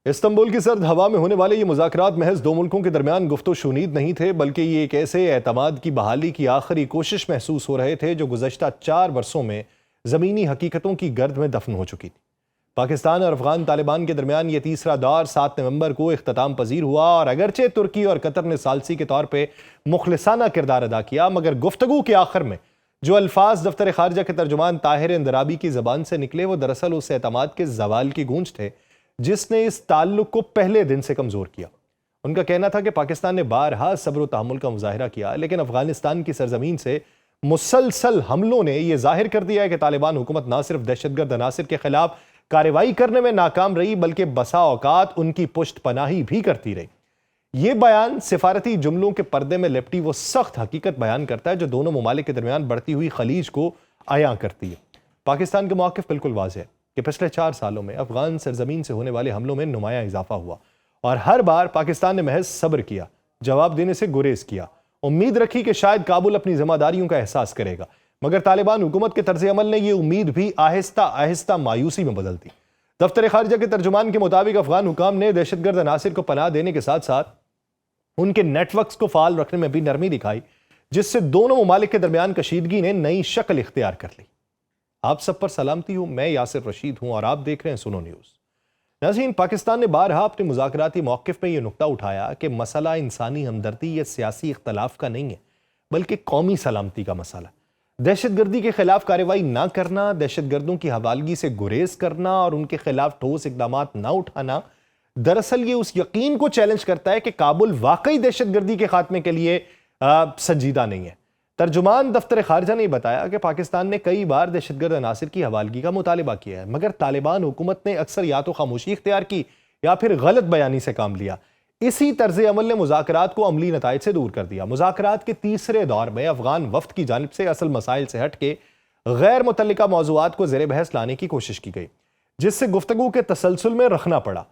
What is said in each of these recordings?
Istanbul کی سرد ہوا میں ہونے والے یہ مذاکرات محض دو ملکوں کے درمیان گفت و شنید نہیں تھے، بلکہ یہ ایک ایسے اعتماد کی بحالی کی آخری کوشش محسوس ہو رہے تھے جو گزشتہ 4 برسوں میں زمینی حقیقتوں کی گرد میں دفن ہو چکی تھی۔ پاکستان اور افغان طالبان کے درمیان یہ تیسرا دور 7 نومبر کو اختتام پذیر ہوا، اور اگرچہ ترکی اور قطر نے ثالثی کے طور پہ مخلصانہ کردار ادا کیا، مگر گفتگو کے آخر میں جو الفاظ دفتر خارجہ کے ترجمان طاہر اندرابی کی زبان سے نکلے وہ دراصل اس اعتماد کے زوال کی گونج تھے جس نے اس تعلق کو پہلے دن سے کمزور کیا۔ ان کا کہنا تھا کہ پاکستان نے بارہا صبر و تحمل کا مظاہرہ کیا، لیکن افغانستان کی سرزمین سے مسلسل حملوں نے یہ ظاہر کر دیا ہے کہ طالبان حکومت نہ صرف دہشت گرد عناصر کے خلاف کارروائی کرنے میں ناکام رہی بلکہ بسا اوقات ان کی پشت پناہی بھی کرتی رہی۔ یہ بیان سفارتی جملوں کے پردے میں لپٹی وہ سخت حقیقت بیان کرتا ہے جو دونوں ممالک کے درمیان بڑھتی ہوئی خلیج کو عیاں کرتی ہے۔ پاکستان کا موقف بالکل واضح ہے کہ پچھلے 4 سالوں میں افغان سرزمین سے ہونے والے حملوں میں نمایاں اضافہ ہوا، اور ہر بار پاکستان نے محض صبر کیا، جواب دینے سے گریز کیا، امید رکھی کہ شاید کابل اپنی ذمہ داریوں کا احساس کرے گا، مگر طالبان حکومت کے طرز عمل نے یہ امید بھی آہستہ آہستہ مایوسی میں بدل دی۔ دفتر خارجہ کے ترجمان کے مطابق افغان حکام نے دہشت گرد عناصر کو پناہ دینے کے ساتھ ساتھ ان کے نیٹ ورکس کو فعال رکھنے میں بھی نرمی دکھائی، جس سے دونوں ممالک کے درمیان کشیدگی نے نئی شکل اختیار کر لی۔ آپ سب پر سلامتی ہوں، میں یاسر رشید ہوں اور آپ دیکھ رہے ہیں سنو نیوز۔ ناظرین، پاکستان نے بارہا اپنے مذاکراتی موقف میں یہ نقطہ اٹھایا کہ مسئلہ انسانی ہمدردی یا سیاسی اختلاف کا نہیں ہے بلکہ قومی سلامتی کا مسئلہ۔ دہشت گردی کے خلاف کارروائی نہ کرنا، دہشت گردوں کی حوالگی سے گریز کرنا اور ان کے خلاف ٹھوس اقدامات نہ اٹھانا دراصل یہ اس یقین کو چیلنج کرتا ہے کہ کابل واقعی دہشت گردی کے خاتمے کے لیے سنجیدہ نہیں ہے۔ ترجمان دفتر خارجہ نے بتایا کہ پاکستان نے کئی بار دہشت گرد عناصر کی حوالگی کا مطالبہ کیا ہے، مگر طالبان حکومت نے اکثر یا تو خاموشی اختیار کی یا پھر غلط بیانی سے کام لیا۔ اسی طرز عمل نے مذاکرات کو عملی نتائج سے دور کر دیا۔ مذاکرات کے تیسرے دور میں افغان وفد کی جانب سے اصل مسائل سے ہٹ کے غیر متعلقہ موضوعات کو زیر بحث لانے کی کوشش کی گئی، جس سے گفتگو کے تسلسل میں رکھنا پڑا۔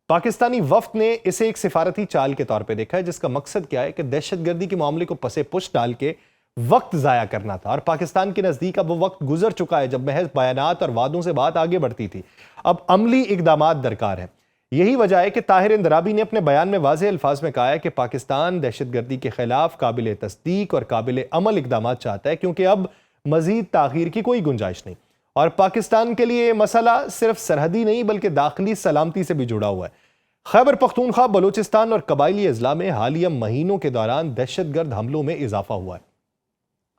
پاکستانی وفد نے اسے ایک سفارتی چال کے طور پہ دیکھا ہے جس کا مقصد کیا ہے کہ دہشت گردی کے معاملے کو پسے پش ڈال کے وقت ضائع کرنا تھا، اور پاکستان کے نزدیک اب وہ وقت گزر چکا ہے جب محض بیانات اور وعدوں سے بات آگے بڑھتی تھی۔ اب عملی اقدامات درکار ہیں۔ یہی وجہ ہے کہ طاہر اندرابی نے اپنے بیان میں واضح الفاظ میں کہا ہے کہ پاکستان دہشت گردی کے خلاف قابل تصدیق اور قابل عمل اقدامات چاہتا ہے، کیونکہ اب مزید تاخیر کی کوئی گنجائش نہیں، اور پاکستان کے لیے یہ مسئلہ صرف سرحدی نہیں بلکہ داخلی سلامتی سے بھی جڑا ہوا ہے۔ خیبر پختونخوا، بلوچستان اور قبائلی اضلاع میں حالیہ مہینوں کے دوران دہشت گرد حملوں میں اضافہ ہوا ہے،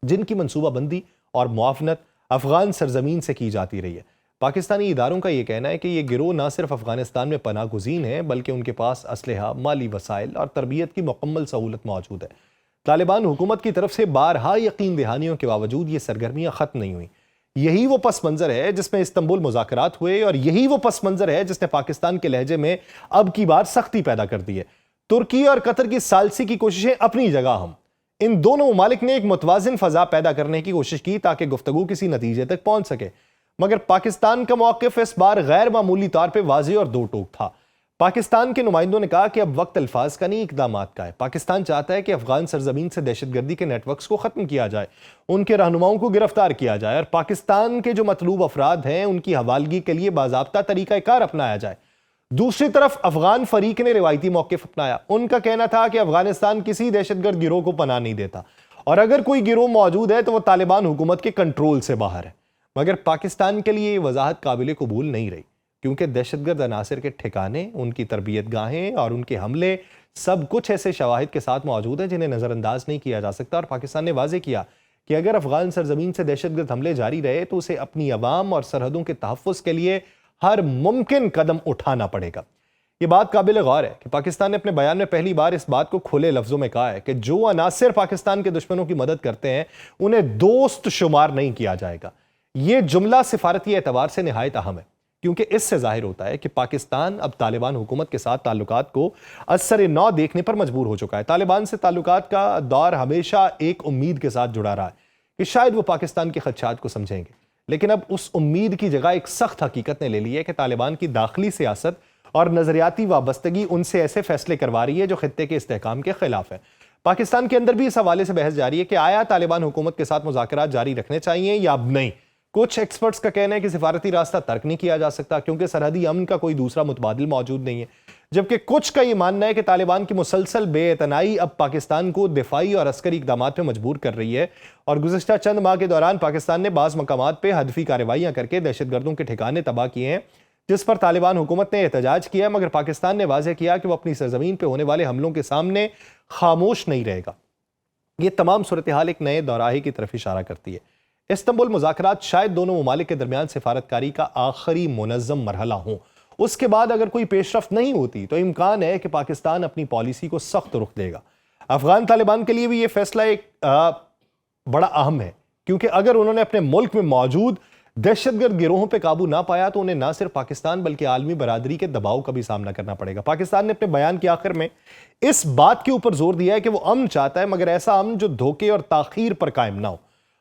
جن کی منصوبہ بندی اور معاونت افغان سرزمین سے کی جاتی رہی ہے۔ پاکستانی اداروں کا یہ کہنا ہے کہ یہ گروہ نہ صرف افغانستان میں پناہ گزین ہیں بلکہ ان کے پاس اسلحہ، مالی وسائل اور تربیت کی مکمل سہولت موجود ہے۔ طالبان حکومت کی طرف سے بارہا یقین دہانیوں کے باوجود یہ سرگرمیاں ختم نہیں ہوئیں۔ یہی وہ پس منظر ہے جس میں استنبول مذاکرات ہوئے، اور یہی وہ پس منظر ہے جس نے پاکستان کے لہجے میں اب کی بار سختی پیدا کر دی ہے۔ ترکی اور قطر کی ثالثی کی کوششیں اپنی جگہ ہم، ان دونوں ممالک نے ایک متوازن فضا پیدا کرنے کی کوشش کی تاکہ گفتگو کسی نتیجے تک پہنچ سکے، مگر پاکستان کا موقف اس بار غیر معمولی طور پہ واضح اور دو ٹوک تھا۔ پاکستان کے نمائندوں نے کہا کہ اب وقت الفاظ کا نہیں اقدامات کا ہے۔ پاکستان چاہتا ہے کہ افغان سرزمین سے دہشت گردی کے نیٹ ورکس کو ختم کیا جائے، ان کے رہنماؤں کو گرفتار کیا جائے، اور پاکستان کے جو مطلوب افراد ہیں ان کی حوالگی کے لیے باضابطہ طریقہ کار اپنایا جائے۔ دوسری طرف افغان فریق نے روایتی موقف اپنایا۔ ان کا کہنا تھا کہ افغانستان کسی دہشت گرد گروہ کو پناہ نہیں دیتا، اور اگر کوئی گروہ موجود ہے تو وہ طالبان حکومت کے کنٹرول سے باہر ہے۔ مگر پاکستان کے لیے یہ وضاحت قابل قبول نہیں رہی، کیونکہ دہشت گرد عناصر کے ٹھکانے، ان کی تربیت گاہیں اور ان کے حملے سب کچھ ایسے شواہد کے ساتھ موجود ہیں جنہیں نظر انداز نہیں کیا جا سکتا، اور پاکستان نے واضح کیا کہ اگر افغان سرزمین سے دہشت گرد حملے جاری رہے تو اسے اپنی عوام اور سرحدوں کے تحفظ کے لیے ہر ممکن قدم اٹھانا پڑے گا۔ یہ بات قابل غور ہے کہ پاکستان نے اپنے بیان میں پہلی بار اس بات کو کھلے لفظوں میں کہا ہے کہ جو عناصر پاکستان کے دشمنوں کی مدد کرتے ہیں انہیں دوست شمار نہیں کیا جائے گا۔ یہ جملہ سفارتی اعتبار سے نہایت اہم ہے، کیونکہ اس سے ظاہر ہوتا ہے کہ پاکستان اب طالبان حکومت کے ساتھ تعلقات کو اثر نو دیکھنے پر مجبور ہو چکا ہے۔ طالبان سے تعلقات کا دور ہمیشہ ایک امید کے ساتھ جڑا رہا ہے کہ شاید وہ پاکستان کے خدشات کو سمجھیں گے، لیکن اب اس امید کی جگہ ایک سخت حقیقت نے لے لی ہے کہ طالبان کی داخلی سیاست اور نظریاتی وابستگی ان سے ایسے فیصلے کروا رہی ہے جو خطے کے استحکام کے خلاف ہے۔ پاکستان کے اندر بھی اس حوالے سے بحث جاری ہے کہ آیا طالبان حکومت کے ساتھ مذاکرات جاری رکھنے چاہیے یا اب نہیں۔ کچھ ایکسپرٹس کا کہنا ہے کہ سفارتی راستہ ترک نہیں کیا جا سکتا کیونکہ سرحدی امن کا کوئی دوسرا متبادل موجود نہیں ہے، جبکہ کچھ کا یہ ماننا ہے کہ طالبان کی مسلسل بے اعتنائی اب پاکستان کو دفاعی اور عسکری اقدامات میں مجبور کر رہی ہے، اور گزشتہ چند ماہ کے دوران پاکستان نے بعض مقامات پہ ہدفی کارروائیاں کر کے دہشت گردوں کے ٹھکانے تباہ کیے ہیں، جس پر طالبان حکومت نے احتجاج کیا، مگر پاکستان نے واضح کیا کہ وہ اپنی سرزمین پہ ہونے والے حملوں کے سامنے خاموش نہیں رہے گا۔ یہ تمام صورتحال ایک نئے دوراہے کی طرف اشارہ کرتی ہے۔ استنبول مذاکرات شاید دونوں ممالک کے درمیان سفارتکاری کا آخری منظم مرحلہ ہوں۔ اس کے بعد اگر کوئی پیش رفت نہیں ہوتی تو امکان ہے کہ پاکستان اپنی پالیسی کو سخت رخ دے گا۔ افغان طالبان کے لیے بھی یہ فیصلہ ایک بڑا اہم ہے، کیونکہ اگر انہوں نے اپنے ملک میں موجود دہشت گرد گروہوں پہ قابو نہ پایا تو انہیں نہ صرف پاکستان بلکہ عالمی برادری کے دباؤ کا بھی سامنا کرنا پڑے گا۔ پاکستان نے اپنے بیان کے آخر میں اس بات کے اوپر زور دیا ہے کہ وہ امن چاہتا ہے، مگر ایسا امن جو دھوکے اور تاخیر پر قائم نہ ہو۔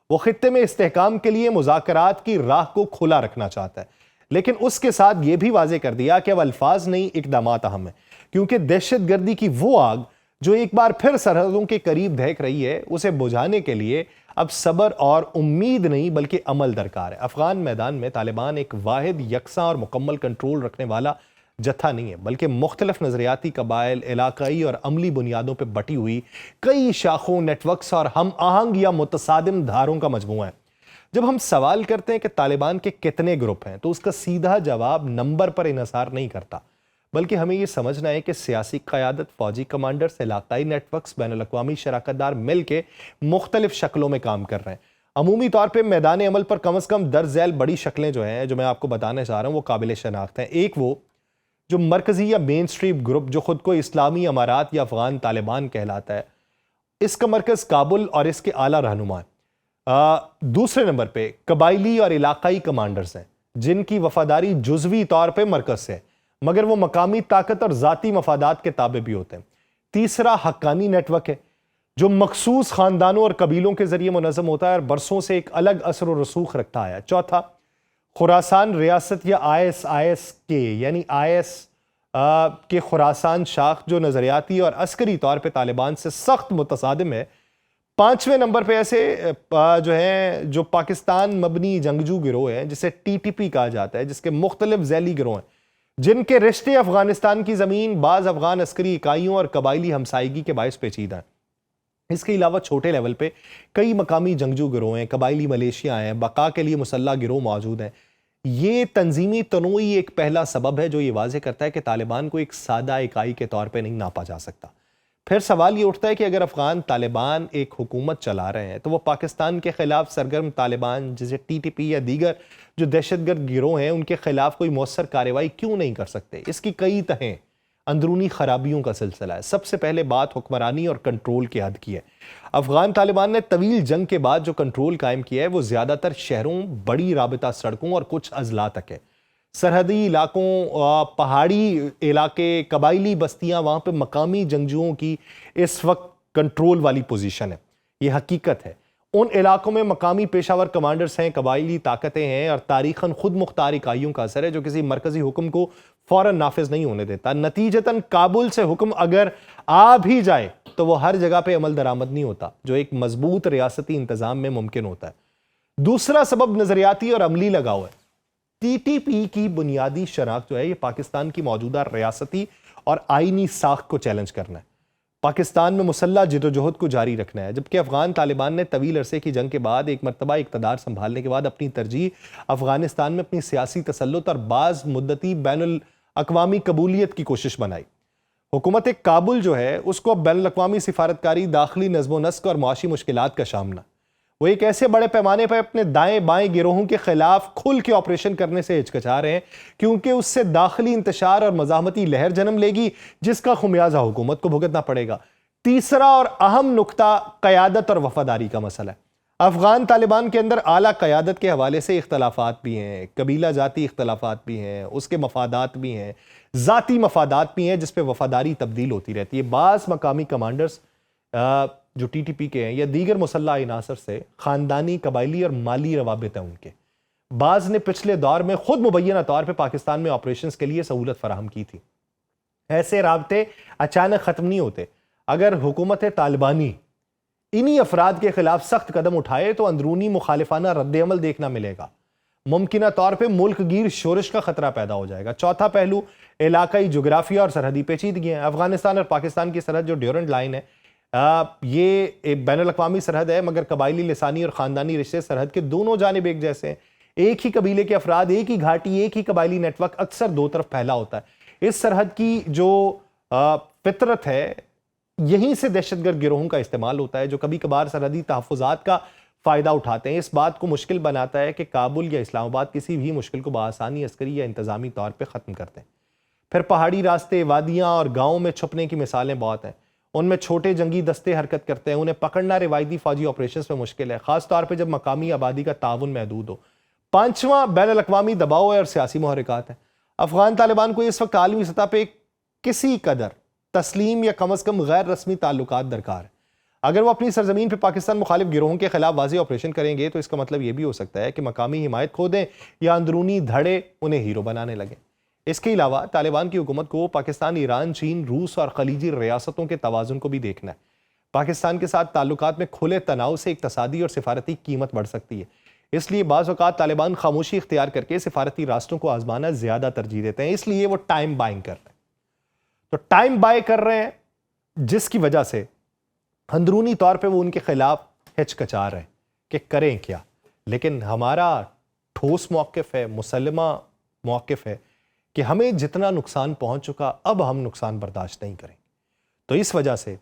وہ خطے میں استحکام کے لیے مذاکرات کی راہ کو کھلا رکھنا چاہتا ہے، لیکن اس کے ساتھ یہ بھی واضح کر دیا کہ اب الفاظ نہیں اقدامات اہم ہیں، کیونکہ دہشت گردی کی وہ آگ جو ایک بار پھر سرحدوں کے قریب دہک رہی ہے، اسے بجھانے کے لیے اب صبر اور امید نہیں بلکہ عمل درکار ہے۔ افغان میدان میں طالبان ایک واحد یکساں اور مکمل کنٹرول رکھنے والا جتھا نہیں ہے، بلکہ مختلف نظریاتی قبائل، علاقائی اور عملی بنیادوں پہ بٹی ہوئی کئی شاخوں، نیٹ ورکس اور ہم آہنگ یا متصادم دھاروں کا مجموعہ ہے۔ جب ہم سوال کرتے ہیں کہ طالبان کے کتنے گروپ ہیں تو اس کا سیدھا جواب نمبر پر انحصار نہیں کرتا، بلکہ ہمیں یہ سمجھنا ہے کہ سیاسی قیادت، فوجی کمانڈرز، علاقائی نیٹ ورکس، بین الاقوامی شراکت دار مل کے مختلف شکلوں میں کام کر رہے ہیں۔ عمومی طور پہ میدان عمل پر کم از کم درج ذیل بڑی شکلیں جو ہیں، جو میں آپ کو بتانا چاہ رہا ہوں، وہ قابل شناخت ہیں۔ ایک وہ جو مرکزی یا مین سٹریم گروپ جو خود کو اسلامی امارات یا افغان طالبان کہلاتا ہے، اس کا مرکز کابل اور اس کے اعلیٰ رہنما ہیں۔ دوسرے نمبر پہ قبائلی اور علاقائی کمانڈرز ہیں، جن کی وفاداری جزوی طور پہ مرکز سے ہے، مگر وہ مقامی طاقت اور ذاتی مفادات کے تابع بھی ہوتے ہیں۔ تیسرا حقانی نیٹ ورک ہے، جو مخصوص خاندانوں اور قبیلوں کے ذریعے منظم ہوتا ہے اور برسوں سے ایک الگ اثر و رسوخ رکھتا ہے۔ چوتھا خراسان ریاست یا IS کے یعنی IS کے خراسان شاخ جو نظریاتی اور عسکری طور پہ طالبان سے سخت متصادم ہے۔ پانچویں نمبر پہ ایسے جو پاکستان مبنی جنگجو گروہ ہیں، جسے TTP کہا جاتا ہے، جس کے مختلف ذیلی گروہ ہیں، جن کے رشتے افغانستان کی زمین، بعض افغان عسکری اکائیوں اور قبائلی ہمسائیگی کے باعث پیچیدہ ہیں۔ اس کے علاوہ چھوٹے لیول پہ کئی مقامی جنگجو گروہ ہیں، قبائلی ملیشیا ہیں، بقا کے لیے مسلح گروہ موجود ہیں۔ یہ تنظیمی تنوع ایک پہلا سبب ہے جو یہ واضح کرتا ہے کہ طالبان کو ایک سادہ اکائی کے طور پہ نہیں ناپا جا سکتا۔ پھر سوال یہ اٹھتا ہے کہ اگر افغان طالبان ایک حکومت چلا رہے ہیں تو وہ پاکستان کے خلاف سرگرم طالبان جیسے TTP یا دیگر جو دہشت گرد گروہ ہیں ان کے خلاف کوئی مؤثر کارروائی کیوں نہیں کر سکتے؟ اس کی کئی تہیں اندرونی خرابیوں کا سلسلہ ہے۔ سب سے پہلے بات حکمرانی اور کنٹرول کی حد کی ہے۔ افغان طالبان نے طویل جنگ کے بعد جو کنٹرول قائم کیا ہے وہ زیادہ تر شہروں، بڑی رابطہ سڑکوں اور کچھ اضلاع تک ہے۔ سرحدی علاقوں، پہاڑی علاقے، قبائلی بستیاں، وہاں پہ مقامی جنگجوؤں کی اس وقت کنٹرول والی پوزیشن ہے۔ یہ حقیقت ہے۔ ان علاقوں میں مقامی پیشہ ور کمانڈرز ہیں، قبائلی طاقتیں ہیں اور تاریخاً خود مختار اکائیوں کا اثر ہے جو کسی مرکزی حکم کو فوراً نافذ نہیں ہونے دیتا۔ نتیجتاً کابل سے حکم اگر آ بھی جائے تو وہ ہر جگہ پہ عمل درآمد نہیں ہوتا، جو ایک مضبوط ریاستی انتظام میں ممکن ہوتا ہے۔ دوسرا سبب نظریاتی اور عملی لگاؤ ہے۔ TTP کی بنیادی شناخت جو ہے یہ پاکستان کی موجودہ ریاستی اور آئینی ساخت کو چیلنج کرنا ہے، پاکستان میں مسلح جدوجہد کو جاری رکھنا ہے، جبکہ افغان طالبان نے طویل عرصے کی جنگ کے بعد ایک مرتبہ اقتدار سنبھالنے کے بعد اپنی ترجیح افغانستان میں اپنی سیاسی تسلط اور بعض مدتی بین الاقوامی قبولیت کی کوشش بنائی۔ حکومت کابل جو ہے اس کو بین الاقوامی سفارتکاری، داخلی نظم و نسق اور معاشی مشکلات کا سامنا، وہ ایک ایسے بڑے پیمانے پر اپنے دائیں بائیں گروہوں کے خلاف کھل کے آپریشن کرنے سے ہچکچا رہے ہیں کیونکہ اس سے داخلی انتشار اور مزاحمتی لہر جنم لے گی جس کا خمیازہ حکومت کو بھگتنا پڑے گا۔ تیسرا اور اہم نقطہ قیادت اور وفاداری کا مسئلہ ہے۔ افغان طالبان کے اندر اعلیٰ قیادت کے حوالے سے اختلافات بھی ہیں، قبیلہ جاتی اختلافات بھی ہیں، اس کے مفادات بھی ہیں، ذاتی مفادات بھی ہیں جس پہ وفاداری تبدیل ہوتی رہتی ہے۔ بعض مقامی کمانڈرز جو TTP کے ہیں یا دیگر مسلح عناصر سے خاندانی، قبائلی اور مالی روابط ہیں ان کے۔ بعض نے پچھلے دور میں خود مبینہ طور پہ پاکستان میں آپریشنز کے لیے سہولت فراہم کی تھی۔ ایسے رابطے اچانک ختم نہیں ہوتے۔ اگر حکومت طالبانی انہی افراد کے خلاف سخت قدم اٹھائے تو اندرونی مخالفانہ رد عمل دیکھنا ملے گا۔ ممکنہ طور پہ ملک گیر شورش کا خطرہ پیدا ہو جائے گا۔ چوتھا پہلو علاقائی جغرافیہ اور سرحدی پیچیدگیاں ہیں۔ افغانستان اور پاکستان کی سرحد جو ڈیورنٹ لائن ہے، یہ ایک بین الاقوامی سرحد ہے، مگر قبائلی، لسانی اور خاندانی رشتے سرحد کے دونوں جانب ایک جیسے ہیں۔ ایک ہی قبیلے کے افراد، ایک ہی گھاٹی، ایک ہی قبائلی نیٹ ورک اکثر دو طرف پھیلا ہوتا ہے۔ اس سرحد کی جو فطرت ہے، یہیں سے دہشت گرد گروہوں کا استعمال ہوتا ہے جو کبھی کبھار سرحدی تحفظات کا فائدہ اٹھاتے ہیں۔ اس بات کو مشکل بناتا ہے کہ کابل یا اسلام آباد کسی بھی مشکل کو بآسانی عسکری یا انتظامی طور پہ ختم کرتے ہیں۔ پھر پہاڑی راستے، وادیاں اور گاؤں میں چھپنے کی مثالیں بہت ہیں۔ ان میں چھوٹے جنگی دستے حرکت کرتے ہیں، انہیں پکڑنا روایتی فوجی آپریشنز میں مشکل ہے، خاص طور پہ جب مقامی آبادی کا تعاون محدود ہو۔ پانچواں بین الاقوامی دباؤ ہے اور سیاسی محرکات ہیں۔ افغان طالبان کو اس وقت عالمی سطح پہ کسی قدر تسلیم یا کم از کم غیر رسمی تعلقات درکار ہے۔ اگر وہ اپنی سرزمین پہ پاکستان مخالف گروہوں کے خلاف واضح آپریشن کریں گے تو اس کا مطلب یہ بھی ہو سکتا ہے کہ مقامی حمایت کھو دیں یا اندرونی دھڑے انہیں ہیرو بنانے لگیں۔ اس کے علاوہ طالبان کی حکومت کو پاکستان، ایران، چین، روس اور خلیجی ریاستوں کے توازن کو بھی دیکھنا ہے۔ پاکستان کے ساتھ تعلقات میں کھلے تناؤ سے اقتصادی اور سفارتی قیمت بڑھ سکتی ہے۔ اس لیے بعض اوقات طالبان خاموشی اختیار کر کے سفارتی راستوں کو آزمانا زیادہ ترجیح دیتے ہیں، اس لیے وہ ٹائم بائنگ کر رہے ہیں۔ تو ٹائم بائی کر رہے ہیں جس کی وجہ سے اندرونی طور پہ وہ ان کے خلاف ہچکچا رہے ہیں کہ کریں کیا۔ لیکن ہمارا ٹھوس موقف ہے، مسلمہ موقف ہے کہ ہمیں جتنا نقصان پہنچ چکا اب ہم نقصان برداشت نہیں کریں۔ تو اس وجہ سے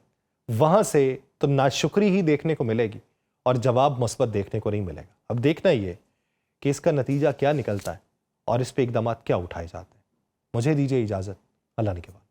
وہاں سے تو ناشکری ہی دیکھنے کو ملے گی اور جواب مثبت دیکھنے کو نہیں ملے گا۔ اب دیکھنا یہ کہ اس کا نتیجہ کیا نکلتا ہے اور اس پہ اقدامات کیا اٹھائے جاتے ہیں۔ مجھے دیجیے اجازت، اللہ نے کے بعد۔